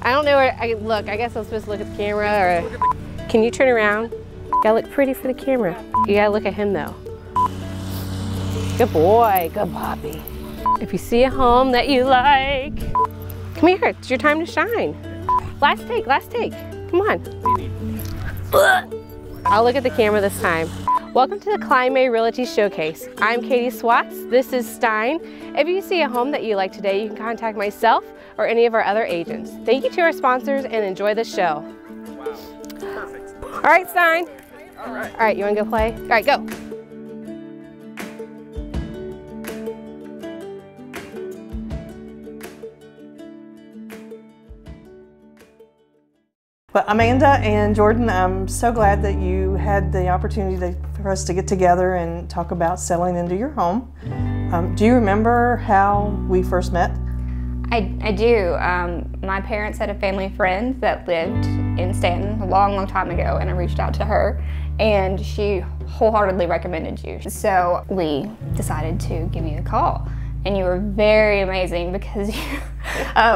I don't know where look. I guess I'm supposed to look at the camera, or can you turn around? You gotta look pretty for the camera. You gotta look at him though. Good boy, good puppy. If you see a home that you like, come here, it's your time to shine. Last take, come on. I'll look at the camera this time. Welcome to the Kline May Realty Showcase. I'm Katie Swats, this is Stein. If you see a home that you like today, you can contact myself or any of our other agents. Thank you to our sponsors and enjoy the show. Wow, perfect. All right, Stein. All right. All right, you wanna go play? All right, go. But Amanda and Jordan, I'm so glad that you had the opportunity for us to get together and talk about selling into your home. Do you remember how we first met? I do. My parents had a family friend that lived in Stanton a long time ago, and I reached out to her, and she wholeheartedly recommended you. So we decided to give you a call. And you were very amazing because you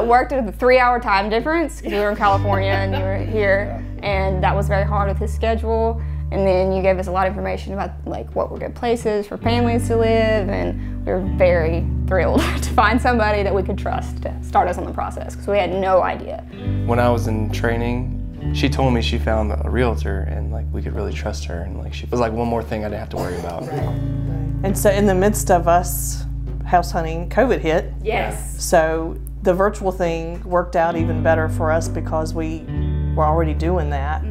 worked at a 3-hour time difference because you were in California and you were here, and that was very hard with his schedule. And then you gave us a lot of information about like what were good places for families to live, and we were very thrilled to find somebody that we could trust to start us on the process because we had no idea. When I was in training, she told me she found a realtor and like we could really trust her, and like she was like one more thing I didn't have to worry about. And so in the midst of us house hunting, COVID hit. Yes. So the virtual thing worked out even better for us because we were already doing that.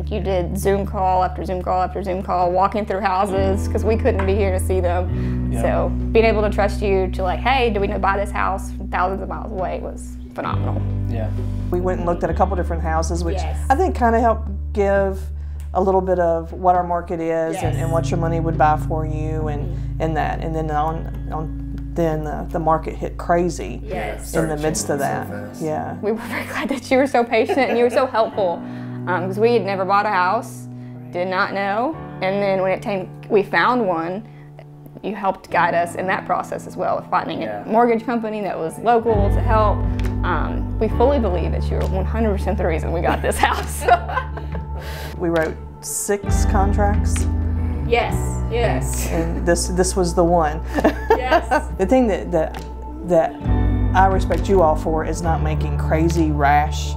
You did Zoom call after Zoom call after Zoom call, walking through houses because we couldn't be here to see them. So being able to trust you to like, hey, do we know buy this house from thousands of miles away was phenomenal. Yeah. We went and looked at a couple different houses, which I think kind of helped give a little bit of what our market is and what your money would buy for you and that. And then the market hit crazy in the midst of that. Yeah. We were very glad that you were so patient and you were so helpful because we had never bought a house, did not know, and then when it came, we found one, you helped guide us in that process as well with finding a mortgage company that was local to help. We fully believe that you were 100% the reason we got this house. We wrote 6 contracts. Yes. And this was the one. Yes. The thing that I respect you all for is not making crazy, rash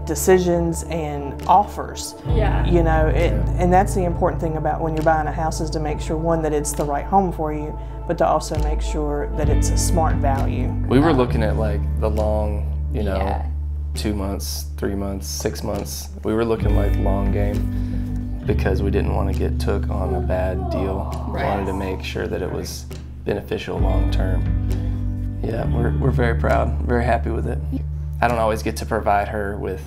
decisions and offers. Yeah. You know, and that's the important thing about when you're buying a house is to make sure, one, that it's the right home for you, but to also make sure that it's a smart value. We were looking at like the long, you know, 2 months, 3 months, 6 months. We were looking like long game because we didn't want to get took on a bad deal. We wanted to make sure that it was beneficial long term. Yeah, we're very proud, very happy with it. I don't always get to provide her with,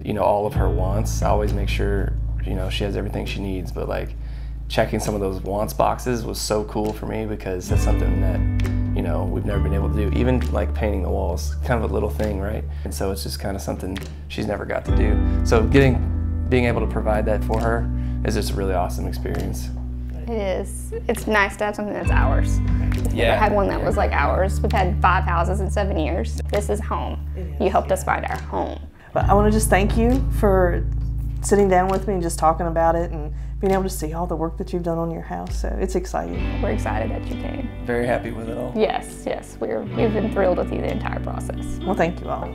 you know, all of her wants. I always make sure, you know, she has everything she needs, but like checking some of those wants boxes was so cool for me because that's something that, you know, we've never been able to do. Even like painting the walls, kind of a little thing, right? And so it's just kind of something she's never got to do. So being able to provide that for her is just a really awesome experience. It is. It's nice to have something that's ours. We've never had one that was like ours. We've had 5 houses in 7 years. This is home. You helped us find our home. But I want to just thank you for sitting down with me and just talking about it and being able to see all the work that you've done on your house. So it's exciting. We're excited that you came. Very happy with it all. Yes. We've been thrilled with you the entire process. Well, thank you all.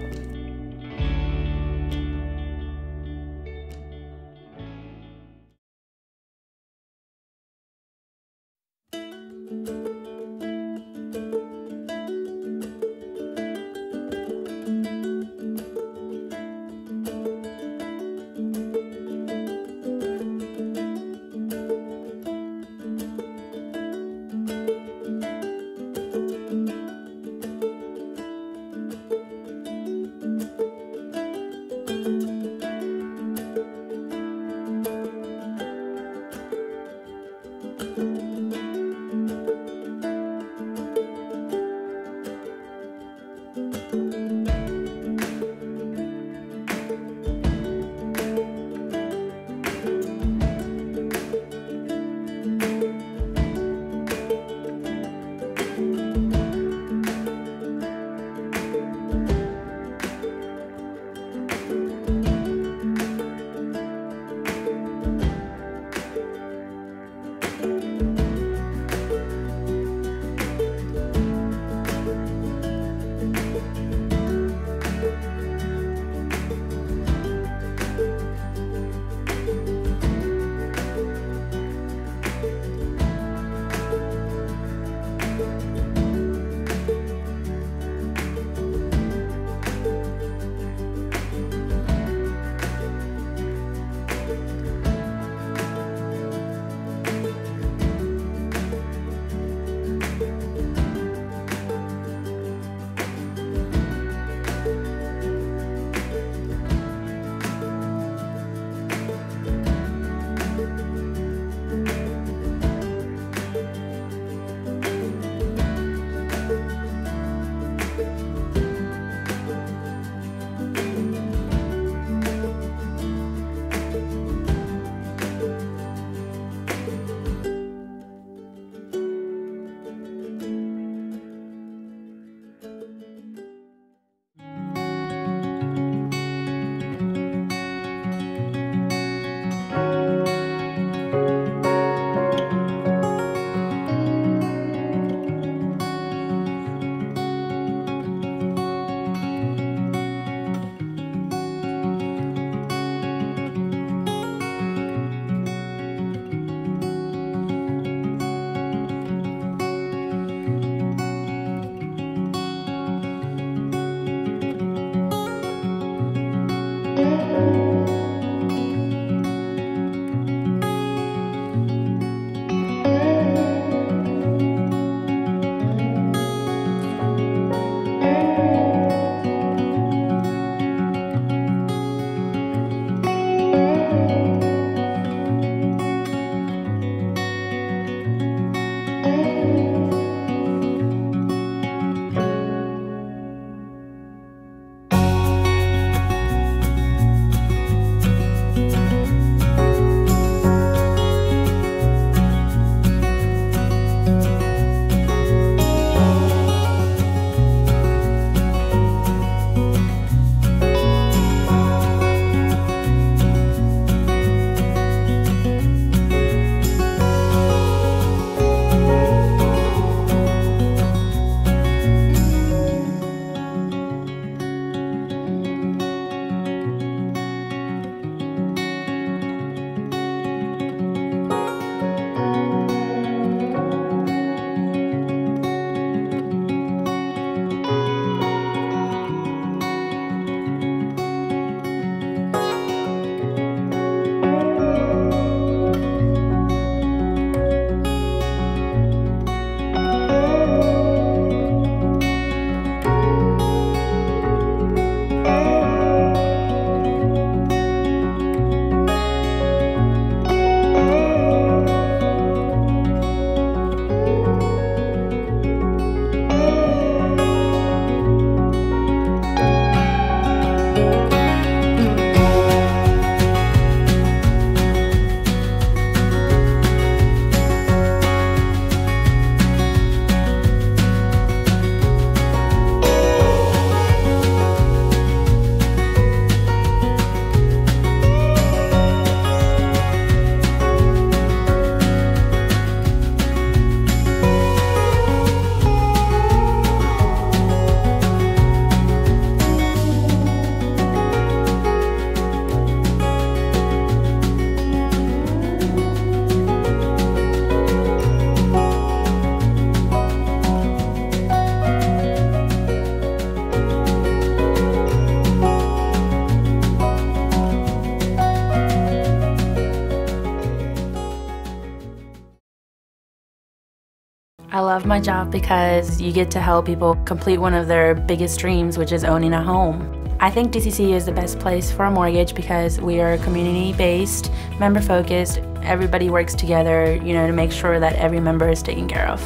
I love my job because you get to help people complete one of their biggest dreams, which is owning a home. I think DCC is the best place for a mortgage because we are community-based, member-focused. Everybody works together, to make sure that every member is taken care of.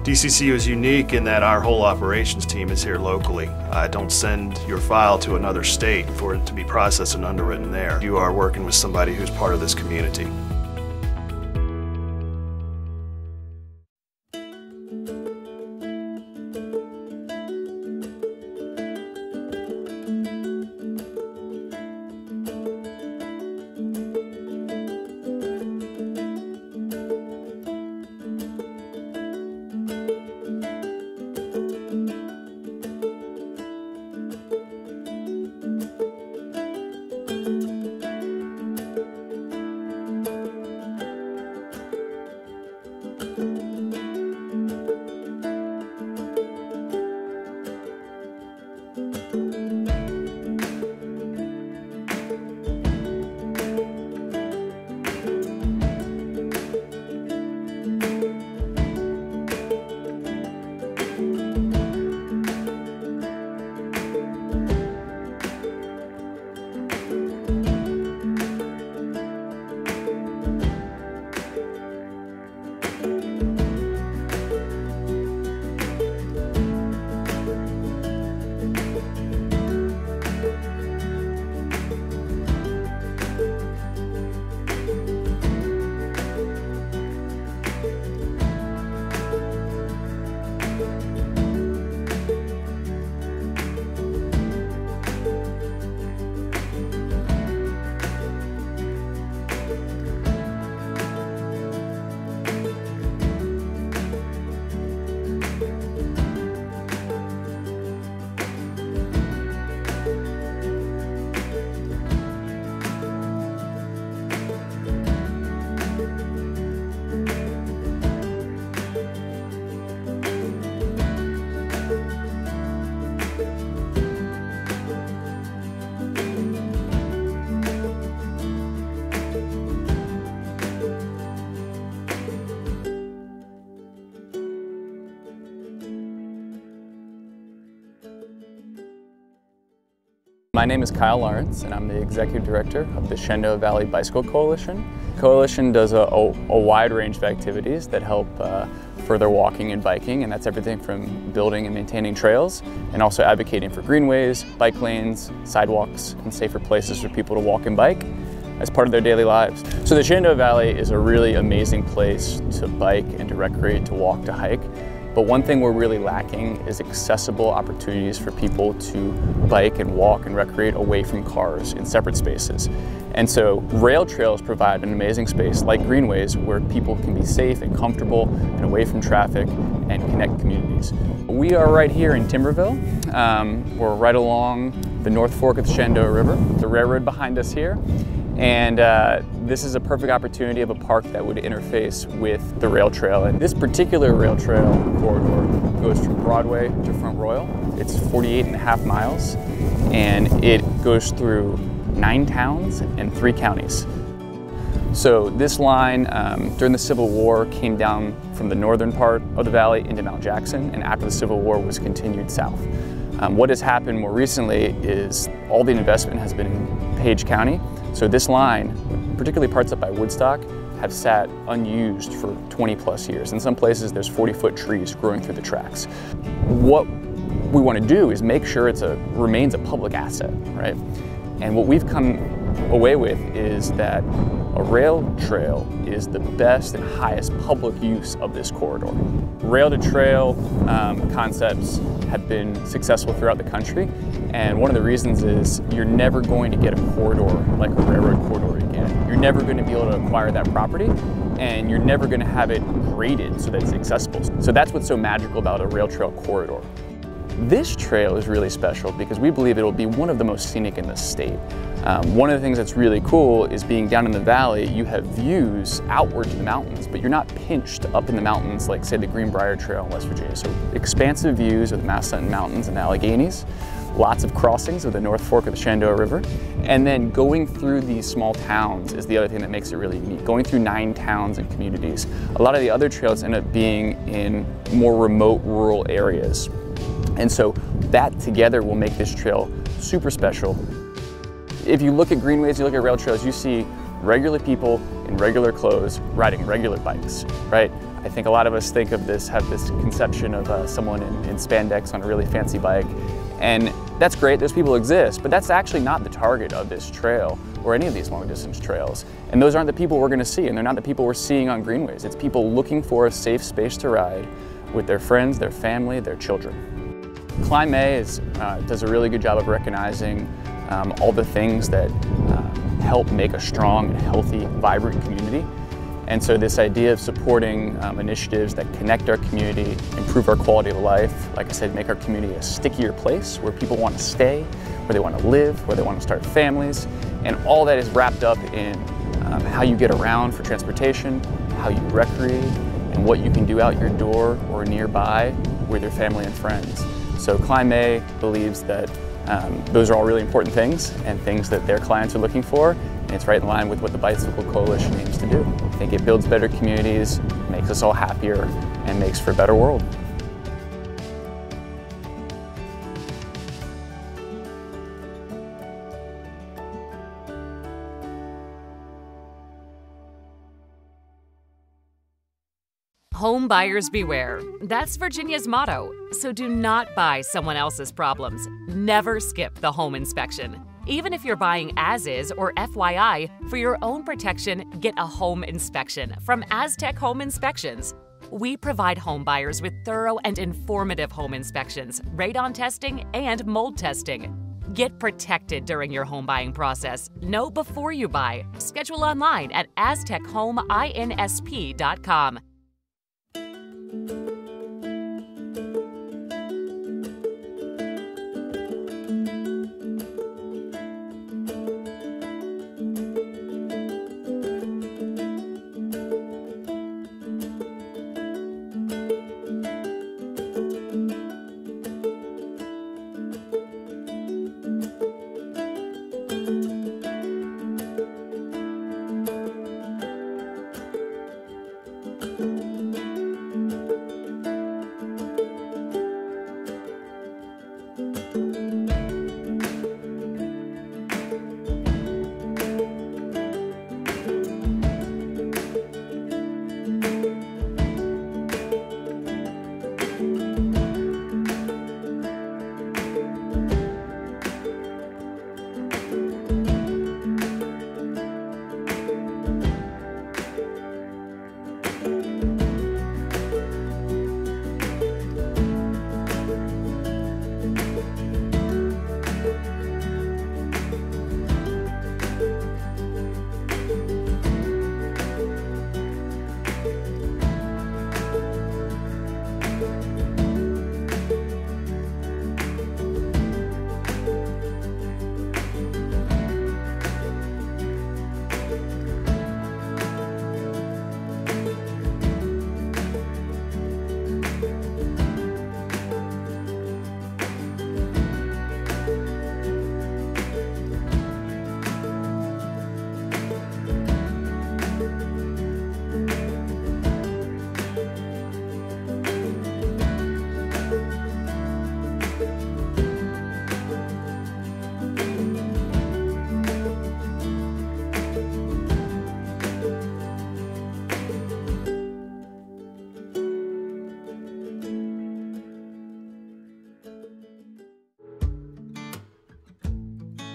DCC is unique in that our whole operations team is here locally. Don't send your file to another state for it to be processed and underwritten there. You are working with somebody who's part of this community. My name is Kyle Lawrence, and I'm the Executive Director of the Shenandoah Valley Bicycle Coalition. The Coalition does a wide range of activities that help further walking and biking, and that's everything from building and maintaining trails, and also advocating for greenways, bike lanes, sidewalks, and safer places for people to walk and bike as part of their daily lives. So the Shenandoah Valley is a really amazing place to bike and to recreate, to walk, to hike. But one thing we're really lacking is accessible opportunities for people to bike and walk and recreate away from cars in separate spaces. And so rail trails provide an amazing space like greenways where people can be safe and comfortable and away from traffic and connect communities. We are right here in Timberville. We're right along the North Fork of the Shenandoah River, the railroad behind us here. And this is a perfect opportunity of a park that would interface with the rail trail. And this particular rail trail corridor goes from Broadway to Front Royal. It's 48.5 miles, and it goes through 9 towns and 3 counties. So this line, during the Civil War, came down from the northern part of the valley into Mount Jackson, and after the Civil War was continued south. What has happened more recently is all the investment has been in Page County. So this line, particularly parts up by Woodstock, have sat unused for 20 plus years. In some places there's 40-foot trees growing through the tracks. What we want to do is make sure it remains a public asset, right? And what we've come away with is that a rail trail is the best and highest public use of this corridor. Rail to trail concepts have been successful throughout the country, and one of the reasons is you're never going to get a corridor like a railroad corridor again. You're never going to be able to acquire that property, and you're never going to have it graded so that it's accessible. So that's what's so magical about a rail trail corridor. This trail is really special because we believe it'll be one of the most scenic in the state. One of the things that's really cool is being down in the valley, you have views outward to the mountains, but you're not pinched up in the mountains like, say, the Greenbrier Trail in West Virginia. So expansive views of the Massanutten Mountains and the Alleghenies. lots of crossings of the North Fork of the Shenandoah River. And then going through these small towns is the other thing that makes it really unique. Going through 9 towns and communities. A lot of the other trails end up being in more remote rural areas. And so that together will make this trail super special. If you look at greenways, you look at rail trails, you see regular people in regular clothes riding regular bikes, right? I think a lot of us think of this, have this conception of someone in spandex on a really fancy bike. And that's great, those people exist, but that's actually not the target of this trail or any of these long distance trails. And those aren't the people we're gonna see, and they're not the people we're seeing on greenways. It's people looking for a safe space to ride with their friends, their family, their children. Kline May does a really good job of recognizing all the things that help make a strong and healthy, vibrant community. And so this idea of supporting initiatives that connect our community, improve our quality of life, like I said, make our community a stickier place where people want to stay, where they want to live, where they want to start families, and all that is wrapped up in how you get around for transportation, how you recreate, and what you can do out your door or nearby with your family and friends. So Kline May believes that those are all really important things and things that their clients are looking for, and it's right in line with what the Bicycle Coalition aims to do. I think it builds better communities, makes us all happier, and makes for a better world. Home buyers beware. That's Virginia's motto. So do not buy someone else's problems. Never skip the home inspection. Even if you're buying as-is or FYI, for your own protection, get a home inspection from Aztec Home Inspections. We provide home buyers with thorough and informative home inspections, radon testing, and mold testing. Get protected during your home buying process. Know before you buy. Schedule online at aztechomeInsp.com.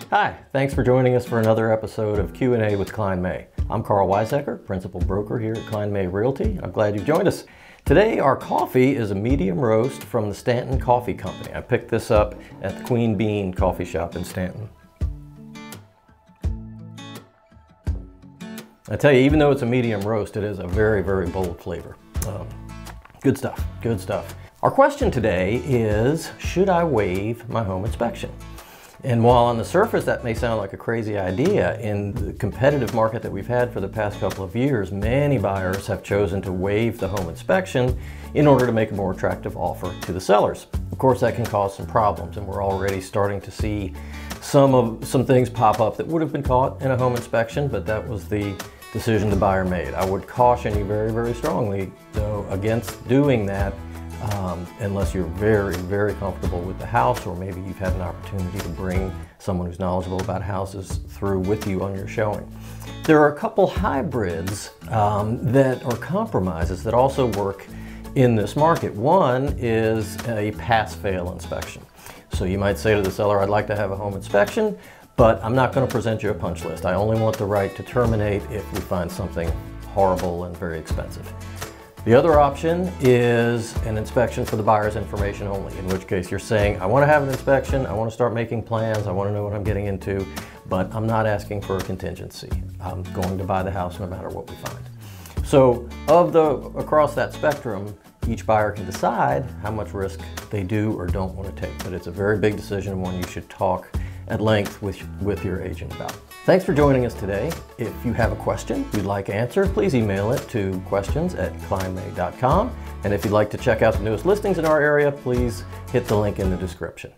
Hi, thanks for joining us for another episode of Q&A with Kline May. I'm Karl Waizecker, Principal Broker here at Kline May Realty. I'm glad you've joined us. Today our coffee is a medium roast from the Stanton Coffee Company. I picked this up at the Queen Bean Coffee Shop in Stanton. I tell you, even though it's a medium roast, it is a very, very bold flavor. Good stuff, good stuff. Our question today is, should I waive my home inspection? And while on the surface that may sound like a crazy idea, in the competitive market that we've had for the past couple of years, many buyers have chosen to waive the home inspection in order to make a more attractive offer to the sellers. Of course, that can cause some problems, and we're already starting to see some things pop up that would have been caught in a home inspection, but that was the decision the buyer made. I would caution you very, very strongly, though, against doing that unless you're very, very comfortable with the house, or maybe you've had an opportunity to bring someone who's knowledgeable about houses through with you on your showing. There are a couple hybrids that are compromises that also work in this market. One is a pass-fail inspection. So you might say to the seller, I'd like to have a home inspection, but I'm not going to present you a punch list. I only want the right to terminate if we find something horrible and very expensive. The other option is an inspection for the buyer's information only, in which case you're saying, I want to have an inspection, I want to start making plans, I want to know what I'm getting into, but I'm not asking for a contingency. I'm going to buy the house no matter what we find. So across that spectrum, each buyer can decide how much risk they do or don't want to take, but it's a very big decision and one you should talk at length with your agent about. Thanks for joining us today. If you have a question you'd like answered, please email it to questions@klinemay.com. And if you'd like to check out the newest listings in our area, please hit the link in the description.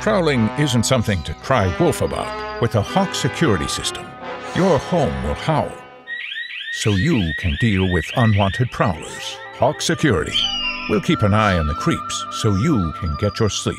Prowling isn't something to cry wolf about. With a Hawk security system, your home will howl, so you can deal with unwanted prowlers. Hawk Security will keep an eye on the creeps, so you can get your sleep.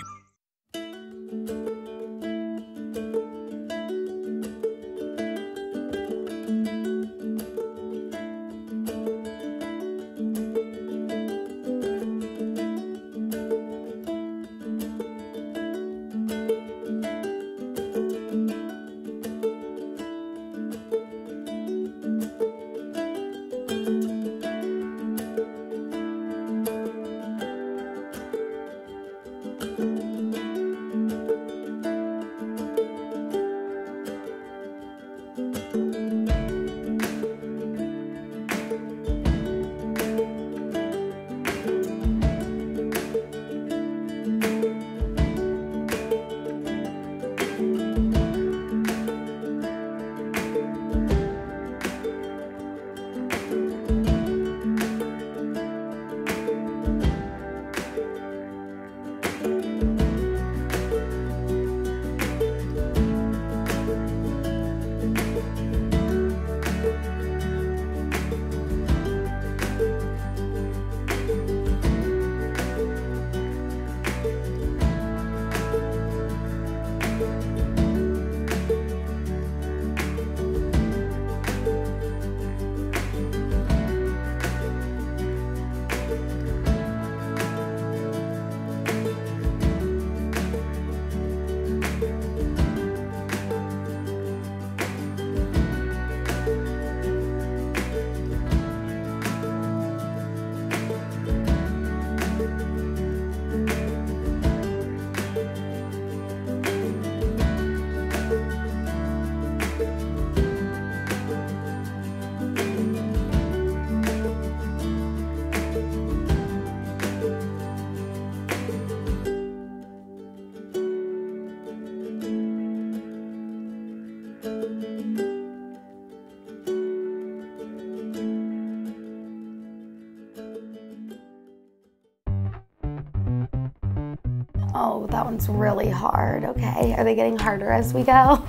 Oh, that one's really hard. Okay, are they getting harder as we go?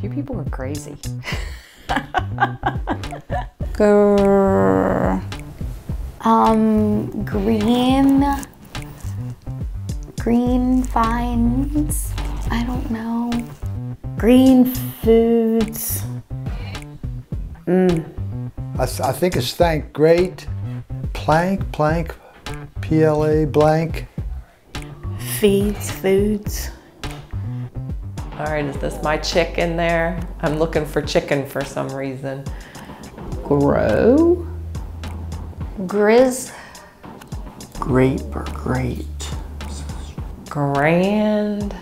You people are crazy. Green vines. I don't know. Green foods. I think it's thank great, plank, PLA blank. Feeds, foods. All right, is this my chick in there? I'm looking for chicken for some reason. Grow. Grizz. Grape or great? Grand.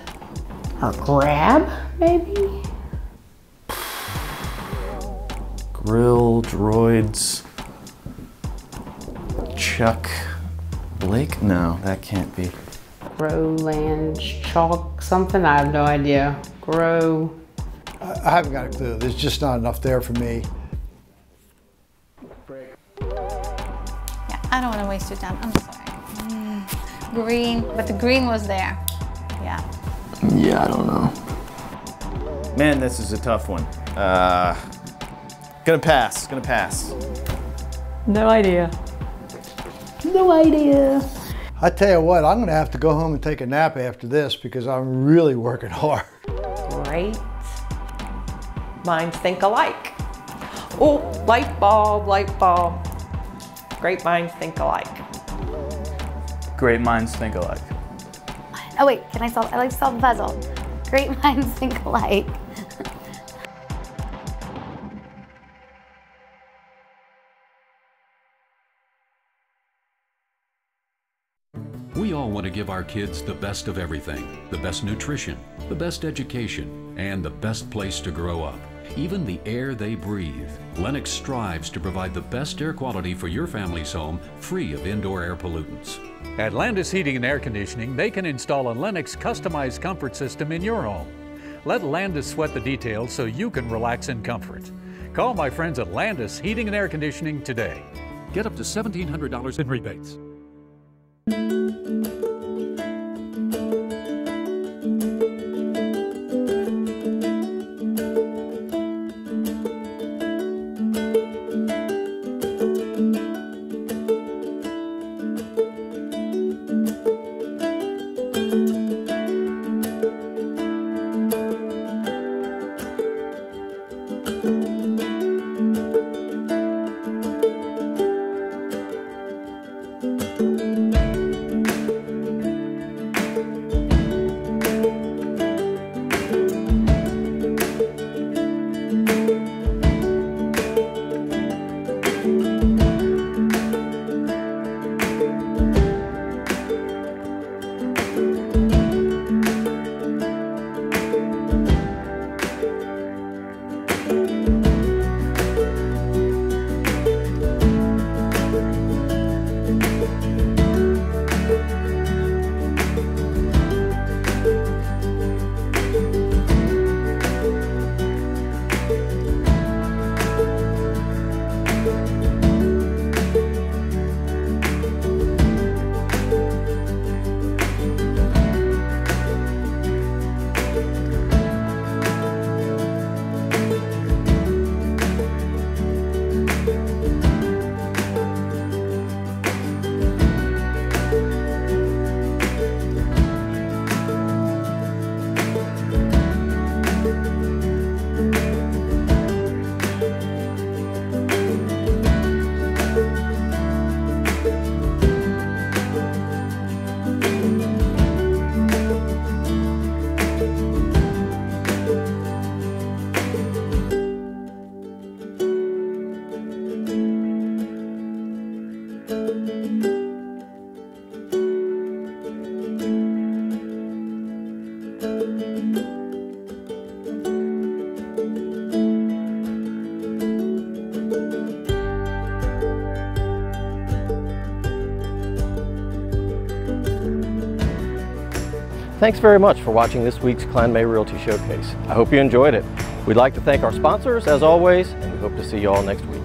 Or grab, maybe? Grill, droids, Chuck, Blake? No, that can't be. Grow, land, chalk, something? I have no idea. Grow. I haven't got a clue. There's just not enough there for me. Yeah, I don't want to waste your time. I'm sorry. Green, but the green was there. Yeah. Yeah, I don't know. Man, this is a tough one. Gonna pass. No idea. No idea. I tell you what, I'm gonna have to go home and take a nap after this because I'm really working hard. Great. Minds think alike. Oh, light bulb, light bulb. Great minds think alike. Great minds think alike. Oh wait, can I solve? I like to solve the puzzle. Great minds think alike. We all want to give our kids the best of everything, the best nutrition, the best education, and the best place to grow up. Even the air they breathe. Lennox strives to provide the best air quality for your family's home, free of indoor air pollutants. At Landis Heating and Air Conditioning, they can install a Lennox customized comfort system in your home. Let Landis sweat the details so you can relax in comfort. Call my friends at Landis Heating and Air Conditioning today. Get up to $1,700 in rebates. Thanks very much for watching this week's Kline May Realty Showcase. I hope you enjoyed it. We'd like to thank our sponsors, as always, and we hope to see you all next week.